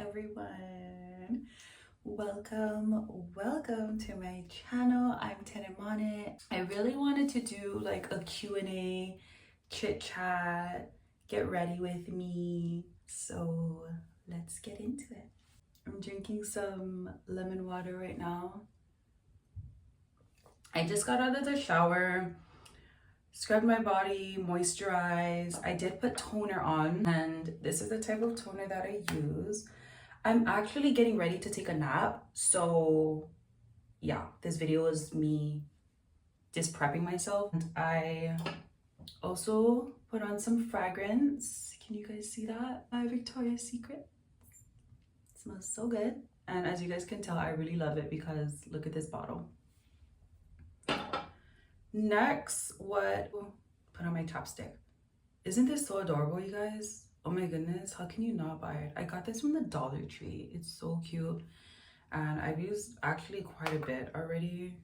everyone. Welcome to my channel. I'm Tenemane. I really wanted to do like a Q&A, chit chat, get ready with me. So let's get into it. I'm drinking some lemon water right now. I just got out of the shower, scrubbed my body, moisturized. I did put toner on, and this is the type of toner that I use. I'm actually getting ready to take a nap, so yeah, this video is me just prepping myself. And I also put on some fragrance. Can you guys see that? My Victoria's Secret. It smells so good. And as you guys can tell, I really love it because look at this bottle. Next, put on my chapstick. Isn't this so adorable, you guys? Oh my goodness, how can you not buy it? I got this from the Dollar Tree. It's so cute. And I've used actually quite a bit already.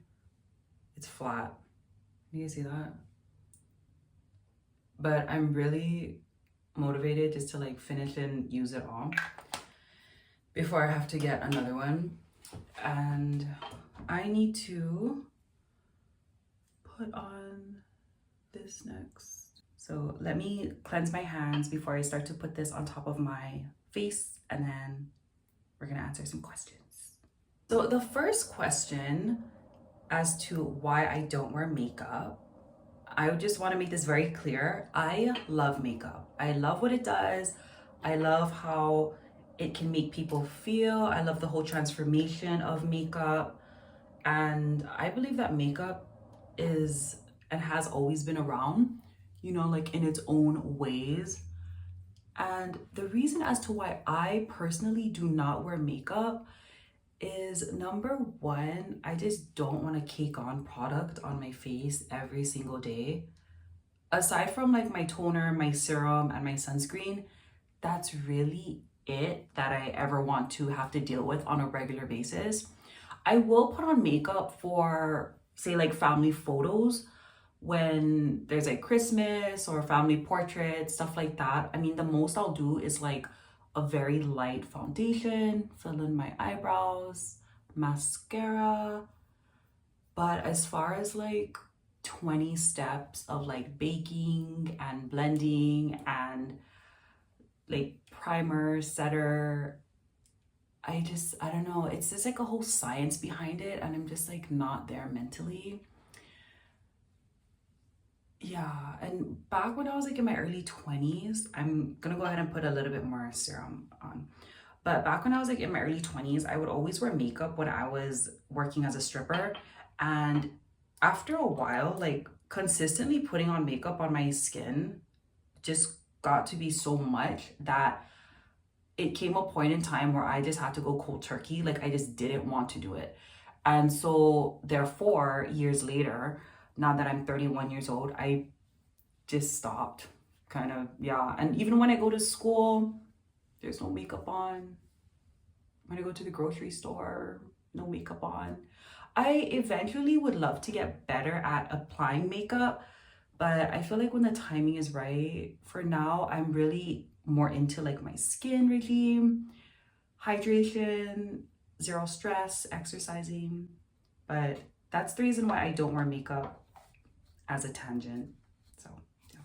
It's flat. You can see that? But I'm really motivated just to like finish and use it all before I have to get another one. And I need to put on this next. So let me cleanse my hands before I start to put this on top of my face, and then we're gonna answer some questions. So the first question as to why I don't wear makeup, I just want to make this very clear. I love makeup. I love what it does. I love how it can make people feel. I love the whole transformation of makeup. And I believe that makeup is and has always been around, you know, like in its own ways. And the reason as to why I personally do not wear makeup is, number one, I just don't want to cake on product on my face every single day. Aside from like my toner, my serum, and my sunscreen, that's really it that I ever want to have to deal with on a regular basis. I will put on makeup for, say, like family photos when there's like Christmas or family portraits, stuff like that. I mean, the most I'll do is like a very light foundation, fill in my eyebrows, mascara. But as far as like 20 steps of like baking and blending and like primer, setter, I don't know. It's just like a whole science behind it, and I'm just like not there mentally. Yeah, and back when I was like in my early 20s, I'm gonna go ahead and put a little bit more serum on. But back when I was like in my early 20s, I would always wear makeup when I was working as a stripper. And after a while, like consistently putting on makeup on my skin just got to be so much that it came a point in time where I just had to go cold turkey. Like I just didn't want to do it. And so therefore, years later, now that I'm 31 years old, I just stopped kind of, yeah. And even when I go to school, there's no makeup on. When I go to the grocery store, no makeup on. I eventually would love to get better at applying makeup, but I feel like when the timing is right, for now, I'm really more into like my skin regime, hydration, zero stress, exercising. But that's the reason why I don't wear makeup as a tangent. So yeah.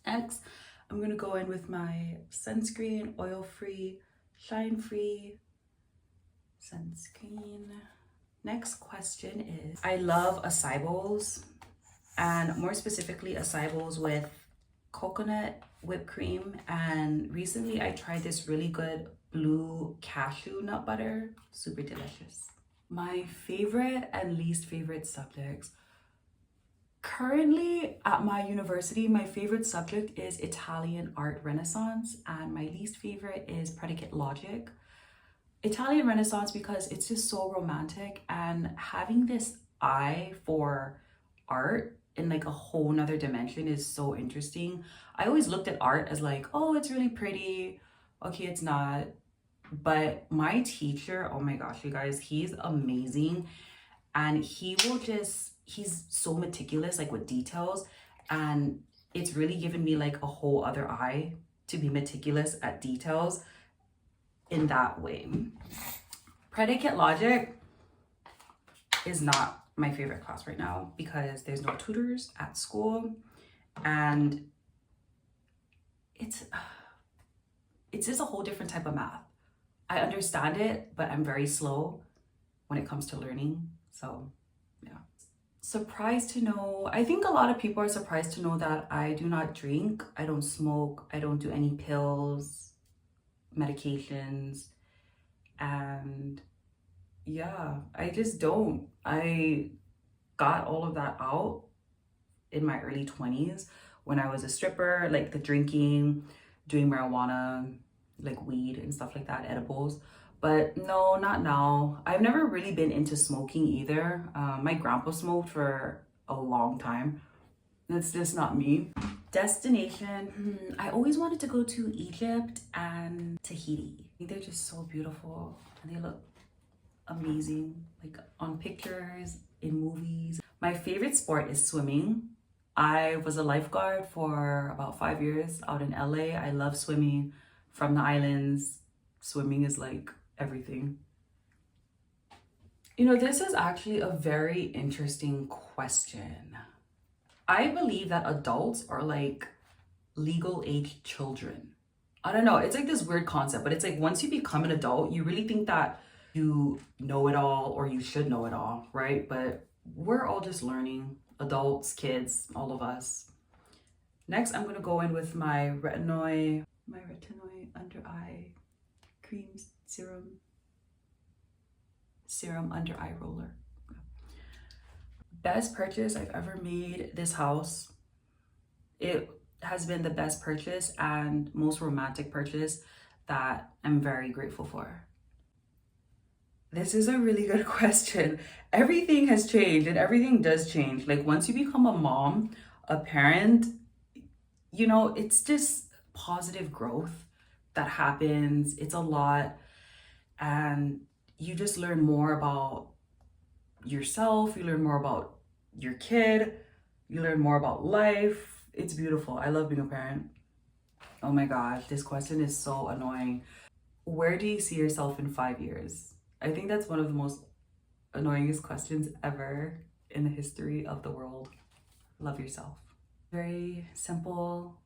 Next, I'm gonna go in with my sunscreen, oil-free, shine-free sunscreen. Next question is, I love acai bowls, and more specifically acai bowls with coconut whipped cream. And recently I tried this really good blue cashew nut butter, super delicious. My favorite and least favorite subjects. Currently at my university, my favorite subject is Italian art renaissance, and my least favorite is predicate logic. Italian renaissance because it's just so romantic, and having this eye for art in like a whole nother dimension is so interesting. I always looked at art as like, oh, it's really pretty. Okay, it's not. But my teacher, oh my gosh, you guys, he's amazing. And he's so meticulous, like with details. And it's really given me like a whole other eye to be meticulous at details. in that way. Predicate logic is not my favorite class right now because there's no tutors at school, and it's just a whole different type of math. I understand it, but I'm very slow when it comes to learning. So yeah. Surprised to know, I think a lot of people are surprised to know that I do not drink, I don't smoke, I don't do any pills, medications, and yeah, I just don't. I got all of that out in my early 20s when I was a stripper, like the drinking, doing marijuana, like weed and stuff like that, edibles. But no, not now. I've never really been into smoking either. My grandpa smoked for a long time. That's just not me. Destination, I always wanted to go to Egypt and Tahiti. They're just so beautiful and they look amazing, like on pictures, in movies. My favorite sport is swimming. I was a lifeguard for about 5 years out in LA. I love swimming. From the islands, swimming is like everything. You know, this is actually a very interesting question. I believe that adults are like legal age children. I don't know, it's like this weird concept, but it's like once you become an adult, you really think that you know it all or you should know it all, right? But we're all just learning, adults, kids, all of us. Next, I'm gonna go in with my retinol under eye cream serum under eye roller. Best purchase I've ever made, this house. It has been the best purchase and most romantic purchase that I'm very grateful for. This is a really good question. Everything has changed and everything does change. Like once you become a mom, a parent, you know, it's just positive growth that happens. It's a lot. And you just learn more about yourself. You learn more about your kid. You learn more about life. It's beautiful. I love being a parent. Oh my gosh, this question is so annoying. Where do you see yourself in 5 years? I think that's one of the most annoyingest questions ever in the history of the world. Love yourself. Very simple,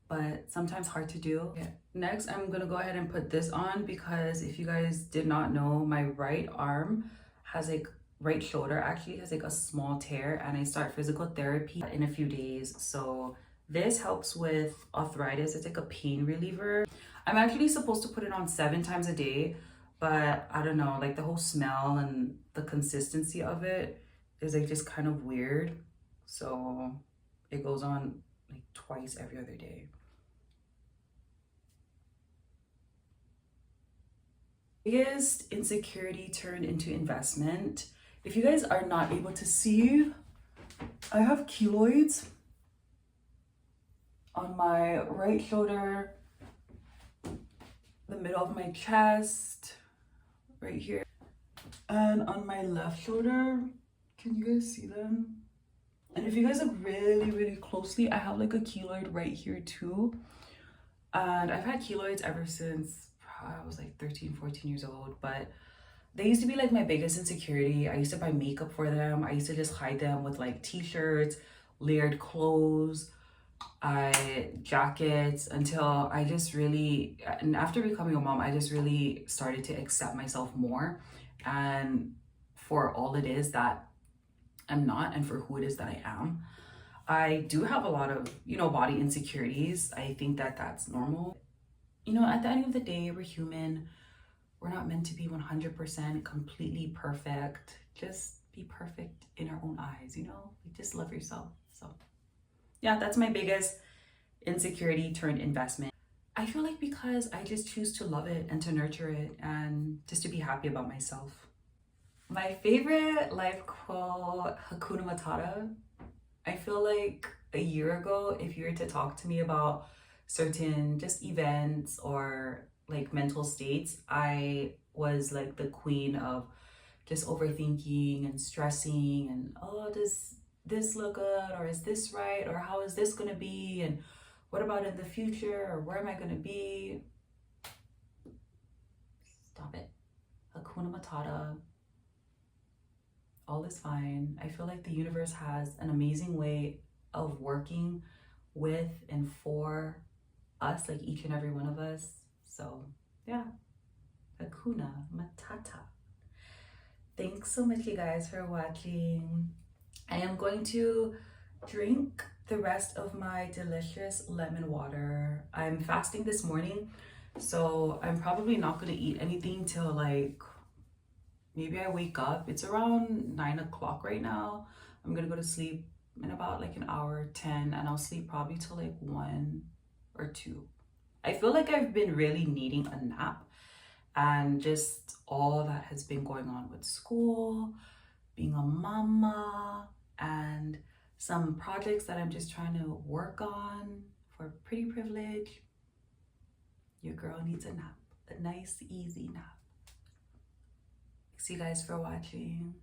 but sometimes hard to do. Yeah. Next, I'm gonna go ahead and put this on because if you guys did not know, my right arm has like, right shoulder actually has like a small tear, and I start physical therapy in a few days. So this helps with arthritis. It's like a pain reliever. I'm actually supposed to put it on 7 times a day, but I don't know, like the whole smell and the consistency of it is like just kind of weird. So it goes on like twice every other day. Biggest insecurity turned into investment. If you guys are not able to see, I have keloids on my right shoulder, the middle of my chest, right here, and on my left shoulder. Can you guys see them? And if you guys look really, really closely, I have like a keloid right here too. And I've had keloids ever since I was like 13, 14 years old, but they used to be like my biggest insecurity. I used to buy makeup for them. I used to just hide them with like t-shirts, layered clothes, jackets, until I just really, and after becoming a mom, I just really started to accept myself more and for all it is that I'm not and for who it is that I am. I do have a lot of, you know, body insecurities. I think that that's normal. You know, at the end of the day, we're human. We're not meant to be 100% completely perfect. Just be perfect in our own eyes, you know? Just love yourself. So yeah, that's my biggest insecurity turned investment. I feel like because I just choose to love it and to nurture it and just to be happy about myself. My favorite life quote, Hakuna Matata. I feel like a year ago, if you were to talk to me about certain just events or like mental states, I was like the queen of just overthinking and stressing and, oh, does this look good, or is this right, or how is this gonna be, and what about in the future, or where am I gonna be? Stop it. Hakuna Matata. All is fine. I feel like the universe has an amazing way of working with and for us, like each and every one of us. So yeah, Hakuna Matata. Thanks so much, you guys, for watching. I am going to drink the rest of my delicious lemon water. I'm fasting this morning, so I'm probably not going to eat anything till like maybe I wake up. It's around 9 o'clock right now. I'm gonna go to sleep in about like an hour, 10, and I'll sleep probably till like 1 or 2. I feel like I've been really needing a nap, and just all that has been going on with school, being a mama, and some projects that I'm just trying to work on for pretty privilege. Your girl needs a nap, a nice, easy nap. Thanks you guys for watching.